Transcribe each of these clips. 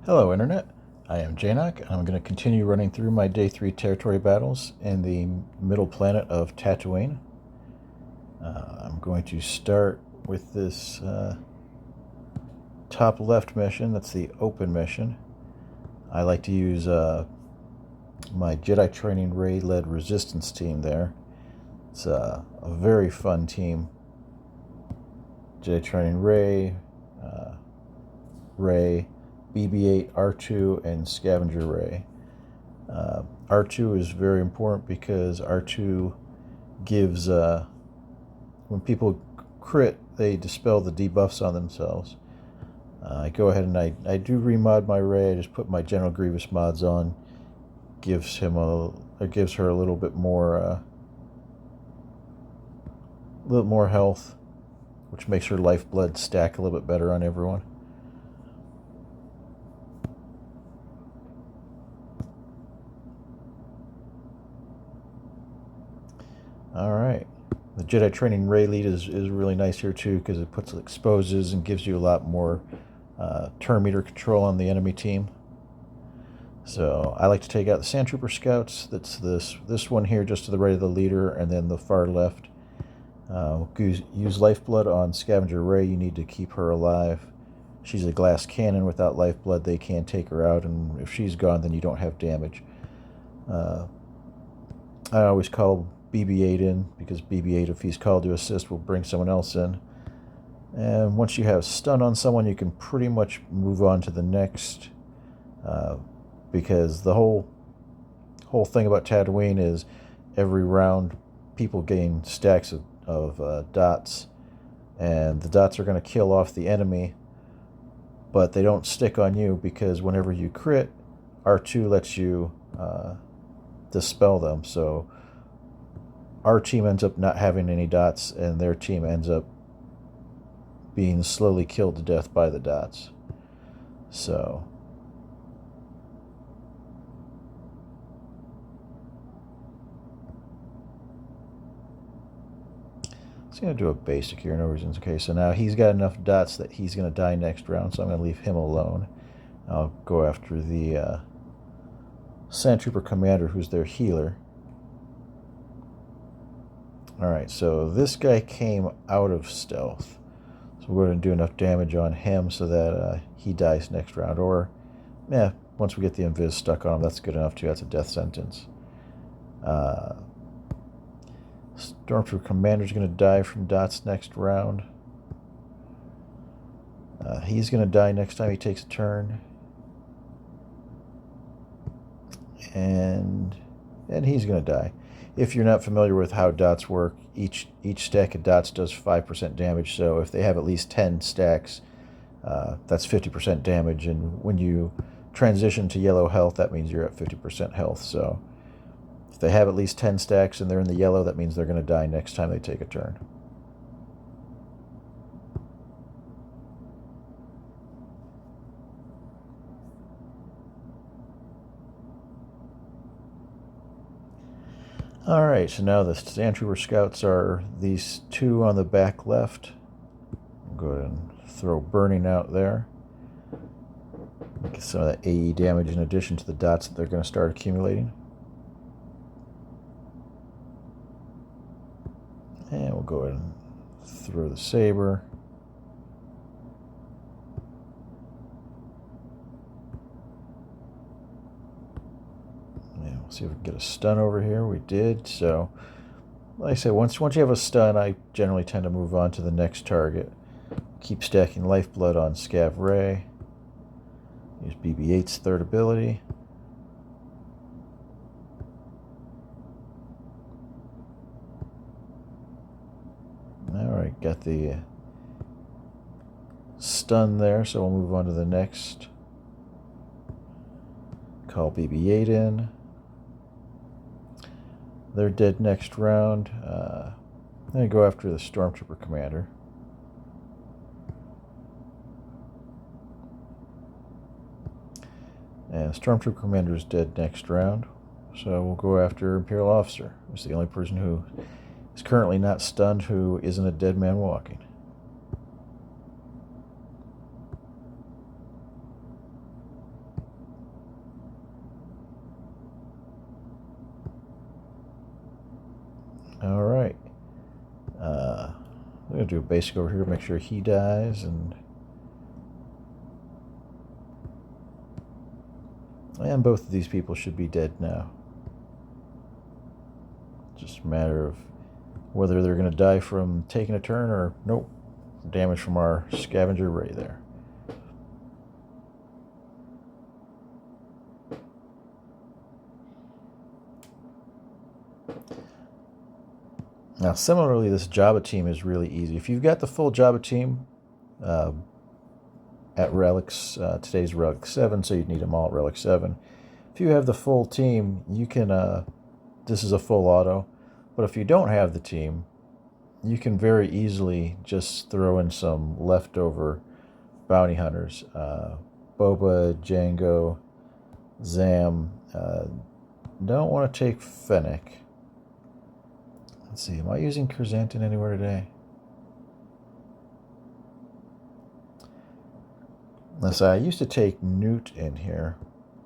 Hello Internet, I am Janok, and I'm going to continue running through my Day 3 territory battles in the middle planet of Tatooine. I'm going to start with this top left mission. That's the open mission. I like to use my Jedi Training Ray-led resistance team there. It's a very fun team. Jedi Training Ray, BB-8, R2, and Scavenger Ray. R2 is very important because R2 gives, when people crit, they dispel the debuffs on themselves. I go ahead and I do remod my Ray. I just put my General Grievous mods on. Gives her a little bit more health, which makes her lifeblood stack a little bit better on everyone. Alright, the Jedi Training Ray lead is really nice here too, because it exposes and gives you a lot more turn meter control on the enemy team. So I like to take out the Sand Trooper Scouts. That's this one here just to the right of the leader, and then the far left. Use Lifeblood on Scavenger Ray. You need to keep her alive. She's a glass cannon. Without Lifeblood, they can't take her out, and if she's gone, then you don't have damage. I always call BB-8 in, because BB-8, if he's called to assist, will bring someone else in. And once you have stun on someone, you can pretty much move on to the next, because the whole thing about Tatooine is every round people gain stacks of dots, and the dots are going to kill off the enemy, but they don't stick on you, because whenever you crit, R2 lets you dispel them. So our team ends up not having any dots, and their team ends up being slowly killed to death by the dots. So I'm going to do a basic here, no reasons. Okay, so now he's got enough dots that he's going to die next round, so I'm going to leave him alone. I'll go after the Sand Trooper Commander, who's their healer. Alright, so this guy came out of stealth. So we're going to do enough damage on him so that he dies next round. Or, once we get the invis stuck on him, that's good enough too. That's a death sentence. Stormtrooper Commander's going to die from dots next round. He's going to die next time he takes a turn. And he's going to die. If you're not familiar with how dots work, each stack of dots does 5% damage. So if they have at least 10 stacks, that's 50% damage. And when you transition to yellow health, that means you're at 50% health. So if they have at least 10 stacks and they're in the yellow, that means they're going to die next time they take a turn. Alright, so now the Sand Trooper Scouts are these two on the back left. I'll go ahead and throw Burning out there. Get some of that AE damage in addition to the dots that they're going to start accumulating. And we'll go ahead and throw the Saber. See if we can get a stun over here. We did. So, like I said, once you have a stun, I generally tend to move on to the next target. Keep stacking Lifeblood on Scav Ray. Use BB-8's third ability. Alright, got the stun there, so we'll move on to the next. Call BB-8 in. They're dead next round. I'm going to go after the Stormtrooper Commander. And Stormtrooper Commander is dead next round. So we'll go after Imperial Officer, who's the only person who is currently not stunned who isn't a dead man walking. going to do a basic over here, make sure he dies, and both of these people should be dead now. Just a matter of whether they're going to die from taking a turn or nope, damage from our scavenger ray there. Now, similarly, this Jabba team is really easy. If you've got the full Jabba team at Relics, today's Relic 7, so you'd need them all at Relic 7. If you have the full team, you can, this is a full auto, but if you don't have the team, you can very easily just throw in some leftover bounty hunters. Boba, Jango, Zam. Don't want to take Fennec. Let's see, am I using Krrs anywhere today? Let's say I used to take Newt in here,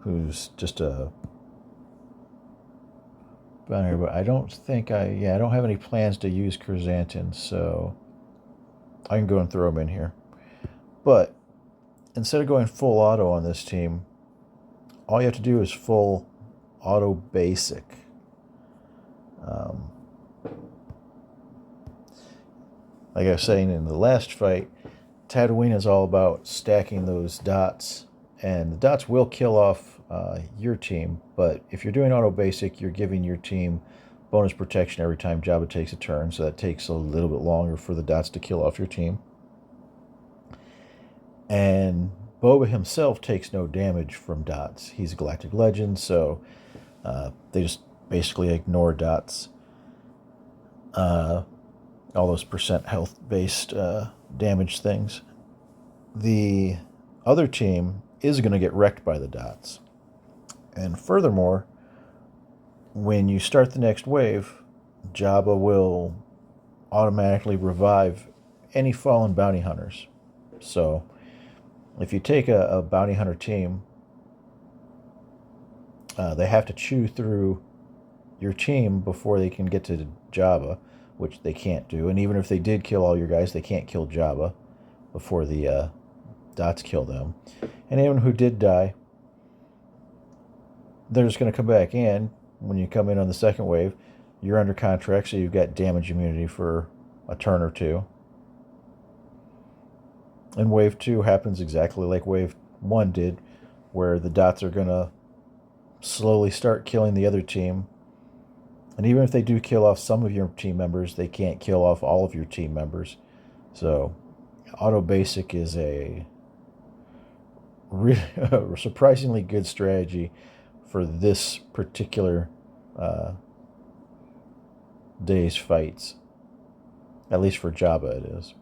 who's just a bounty, but I don't think I don't have any plans to use Krrs, so I can go and throw him in here. But instead of going full auto on this team, all you have to do is full auto basic. Like I was saying in the last fight, Tatooine is all about stacking those dots, and the dots will kill off your team, but if you're doing auto basic, you're giving your team bonus protection every time Jabba takes a turn, so that takes a little bit longer for the dots to kill off your team. And Boba himself takes no damage from dots. He's a Galactic Legend, so they just basically ignore dots. All those percent health based damage things. The other team is going to get wrecked by the dots. And furthermore, when you start the next wave, Jabba will automatically revive any fallen bounty hunters. So if you take a bounty hunter team, they have to chew through your team before they can get to Jabba, which they can't do. And even if they did kill all your guys, they can't kill Jabba before the dots kill them. And anyone who did die, they're just going to come back in. When you come in on the second wave, you're under contract, so you've got damage immunity for a turn or two. And wave 2 happens exactly like wave 1 did, where the dots are going to slowly start killing the other team. And even if they do kill off some of your team members, they can't kill off all of your team members. So auto basic is a really surprisingly good strategy for this particular day's fights. At least for Jabba it is.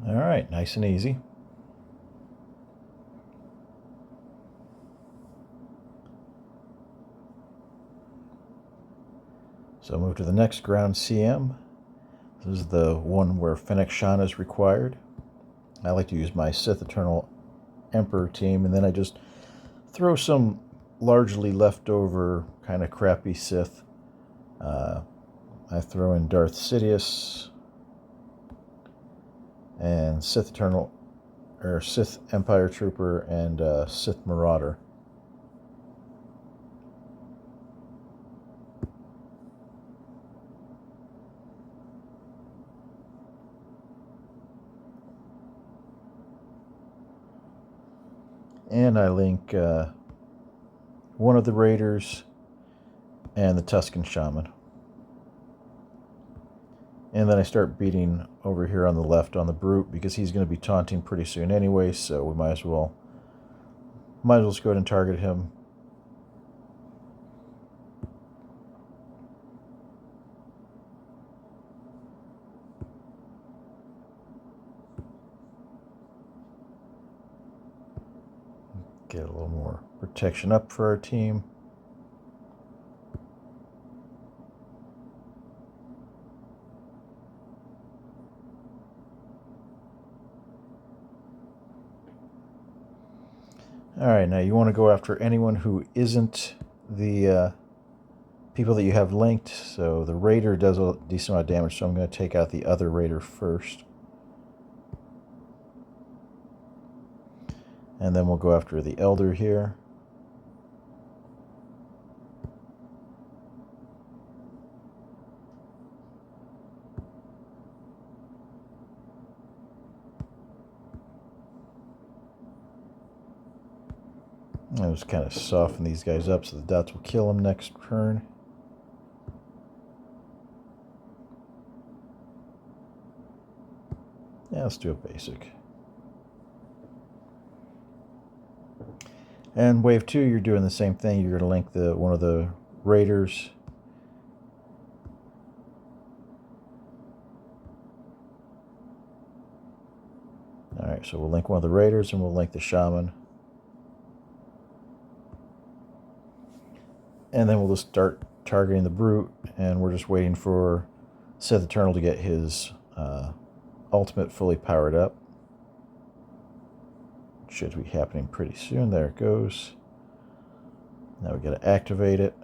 All right, nice and easy. So move to the next ground CM. This is the one where Fennec is required. I like to use my Sith Eternal Emperor team, and then I just throw some largely leftover kind of crappy Sith. I throw in Darth Sidious and Sith Empire Trooper and Sith Marauder. And I link one of the Raiders and the Tusken Shaman. And then I start beating over here on the left on the Brute, because he's going to be taunting pretty soon anyway, so we might as well just go ahead and target him. Get a little more protection up for our team. Alright, now you want to go after anyone who isn't the people that you have linked. So the raider does a decent amount of damage, so I'm going to take out the other raider first. And then we'll go after the elder here. I'll just kind of soften these guys up so the dots will kill them next turn. Yeah, let's do a basic. And wave 2, you're doing the same thing. You're going to link one of the raiders. Alright, so we'll link one of the raiders and we'll link the shaman. And then we'll just start targeting the brute, and we're just waiting for Sith Eternal to get his ultimate fully powered up. Should be happening pretty soon. There it goes. Now we got to activate it.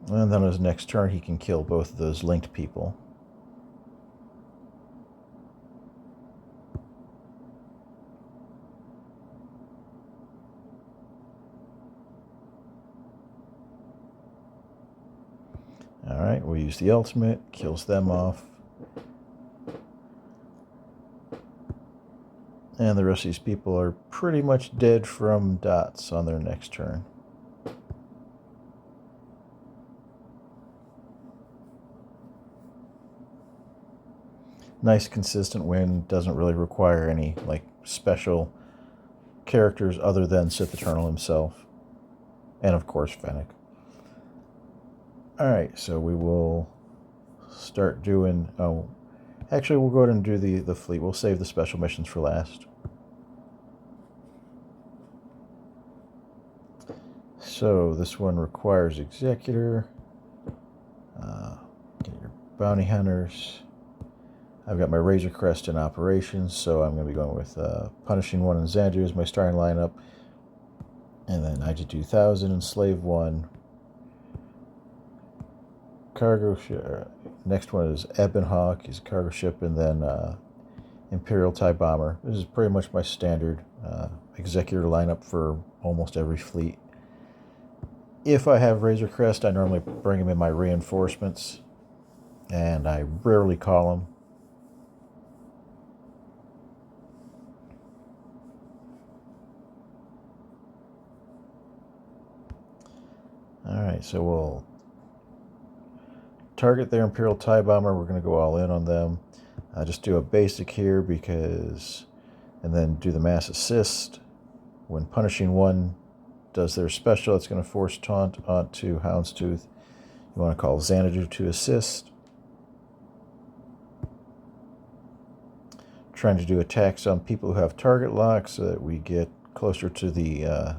And then his next turn he can kill both of those linked people. Alright, we'll use the ultimate, kills them off. And the rest of these people are pretty much dead from dots on their next turn. Nice consistent win, doesn't really require any like special characters other than Sith Eternal himself. And of course Fennec. Alright, so we will start doing... Oh, actually we'll go ahead and do the fleet. We'll save the special missions for last. So this one requires Executor. Get your bounty hunters. I've got my Razor Crest in operations, so I'm going to be going with Punishing 1 and Xanadu as my starting lineup. And then IG-2000 and Slave 1. Cargo ship. Next one is Ebon Hawk. He's a cargo ship, and then Imperial TIE Bomber. This is pretty much my standard Executor lineup for almost every fleet. If I have Razor Crest, I normally bring him in my reinforcements, and I rarely call him. Alright, so we'll target their Imperial TIE Bomber. We're going to go all in on them. Just do a basic here because... And then do the mass assist. When Punishing 1 does their special, it's going to force taunt onto Houndstooth. You want to call Xanadu to assist. Trying to do attacks on people who have target locks so that we get closer to the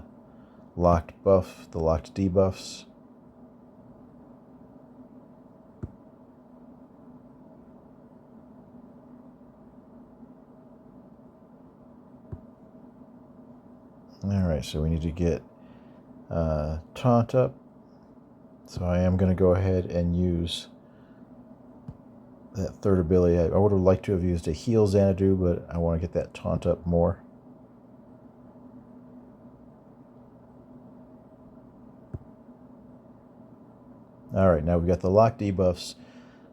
locked buff, the locked debuffs. Alright, so we need to get taunt up. So I am going to go ahead and use that third ability. I would have liked to have used a heal Xanadu, but I want to get that taunt up more. Alright, now we've got the lock debuffs,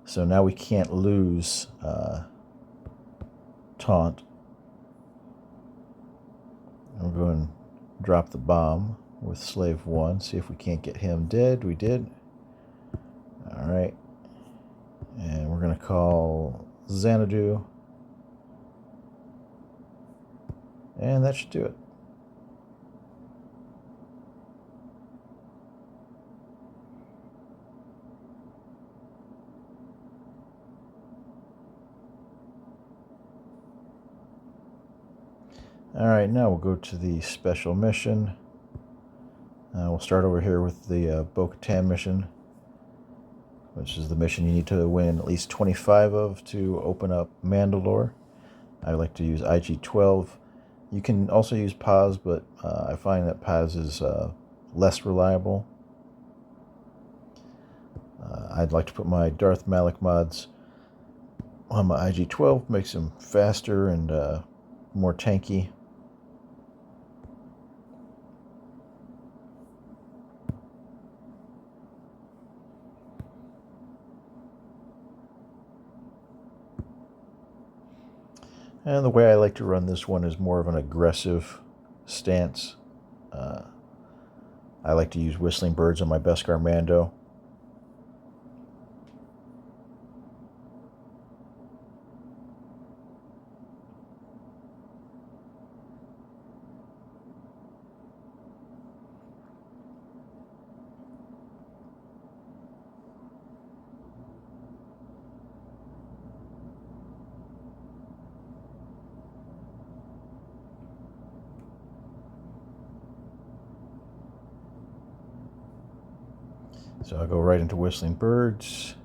so now we can't lose taunt. I'm going to drop the bomb with Slave 1, see if we can't get him dead. We did. Alright. And we're going to call Xanadu. And that should do it. Alright, now we'll go to the special mission. We'll start over here with the Bo-Katan mission, which is the mission you need to win at least 25 of to open up Mandalore. I like to use IG-12 You can also use Paz, but I find that Paz is less reliable. I'd like to put my Darth Malik mods on my IG-12, makes them faster and more tanky. And the way I like to run this one is more of an aggressive stance. I like to use Whistling Birds on my Beskar Mando. So I'll go right into Whistling Birds,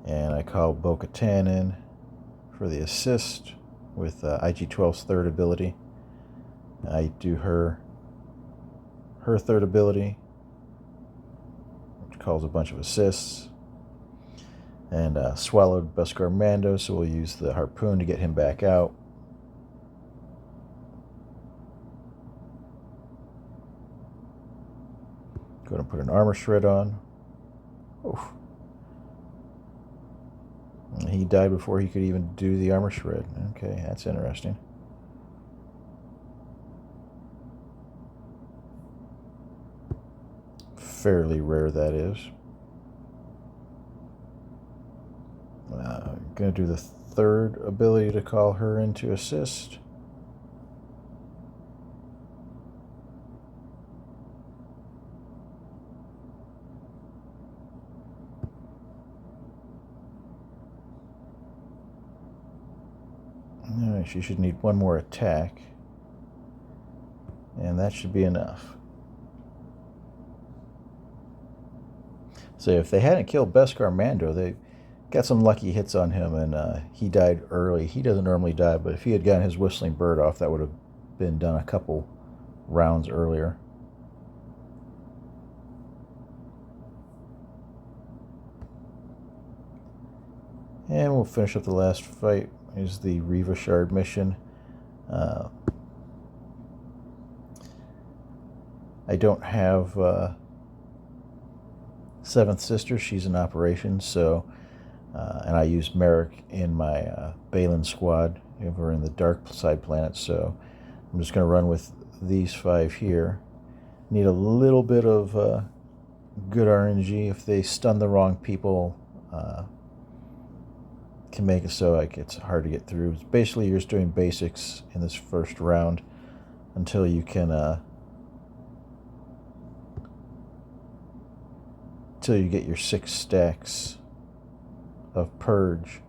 and I call Bo-Katan in for the assist with IG-12's third ability. I do her third ability, which calls a bunch of assists, and swallowed Beskar Mando, so we'll use the harpoon to get him back out. Go and put an armor shred on. Oof. He died before he could even do the armor shred. Okay, that's interesting. Fairly rare, that is. I'm going to do the third ability to call her in to assist. Alright, she should need one more attack, and that should be enough. So if they hadn't killed Beskar Mando, they got some lucky hits on him, and he died early. He doesn't normally die, but if he had gotten his Whistling Bird off, that would have been done a couple rounds earlier. And we'll finish up the last fight. Is the Reva Shard mission. I don't have Seventh Sister. She's in operation, so and I use Merrick in my Balin squad over in the dark side planet, so I'm just going to run with these 5 here. Need a little bit of good RNG. If they stun the wrong people, can make it so like it's hard to get through. Basically, you're just doing basics in this first round until you can until you get your 6 stacks of purge,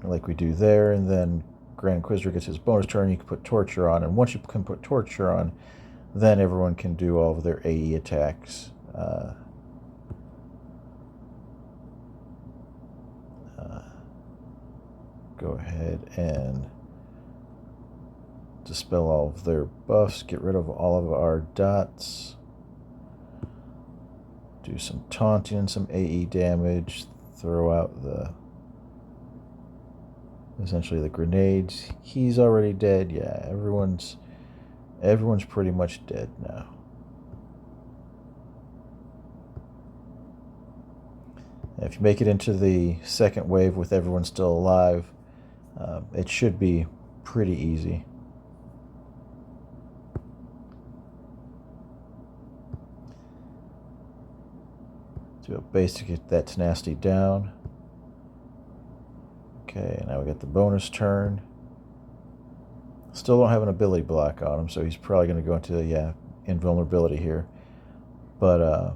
like we do there, and then Grand Inquisitor gets his bonus turn. You can put torture on, and once you can put torture on, then everyone can do all of their AE attacks. Go ahead and dispel all of their buffs, get rid of all of our dots, do some taunting and some AE damage, throw out essentially the grenades. He's already dead. Yeah, everyone's pretty much dead now. If you make it into the second wave with everyone still alive, it should be pretty easy. Do a base to get that tenacity down. Okay, now we got the bonus turn. Still don't have an ability block on him, so he's probably going to go into the invulnerability here. But there's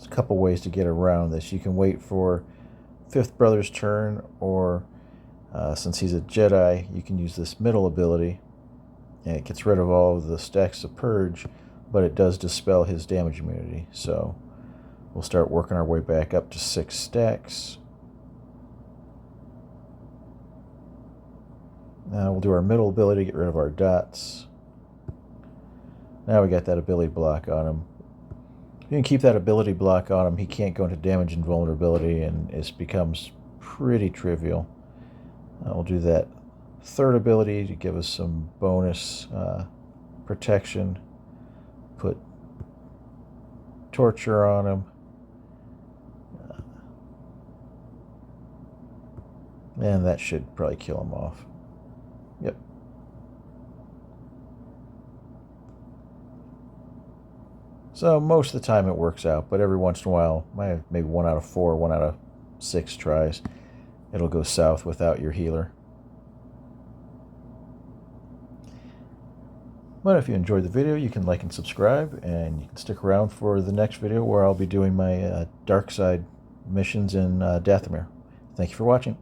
a couple ways to get around this. You can wait for Fifth Brother's turn, or since he's a Jedi, you can use this middle ability, and it gets rid of all of the stacks of purge, but it does dispel his damage immunity. So we'll start working our way back up to 6 stacks. Now we'll do our middle ability to get rid of our dots. Now we got that ability block on him. If you can keep that ability block on him, he can't go into damage and vulnerability, and it becomes pretty trivial. We'll do that third ability to give us some bonus protection. Put torture on him. And that should probably kill him off. Yep. So most of the time it works out, but every once in a while, maybe 1 out of 4, 1 out of 6 tries, it'll go south without your healer. But if you enjoyed the video, you can like and subscribe, and you can stick around for the next video where I'll be doing my dark side missions in Dathomir. Thank you for watching.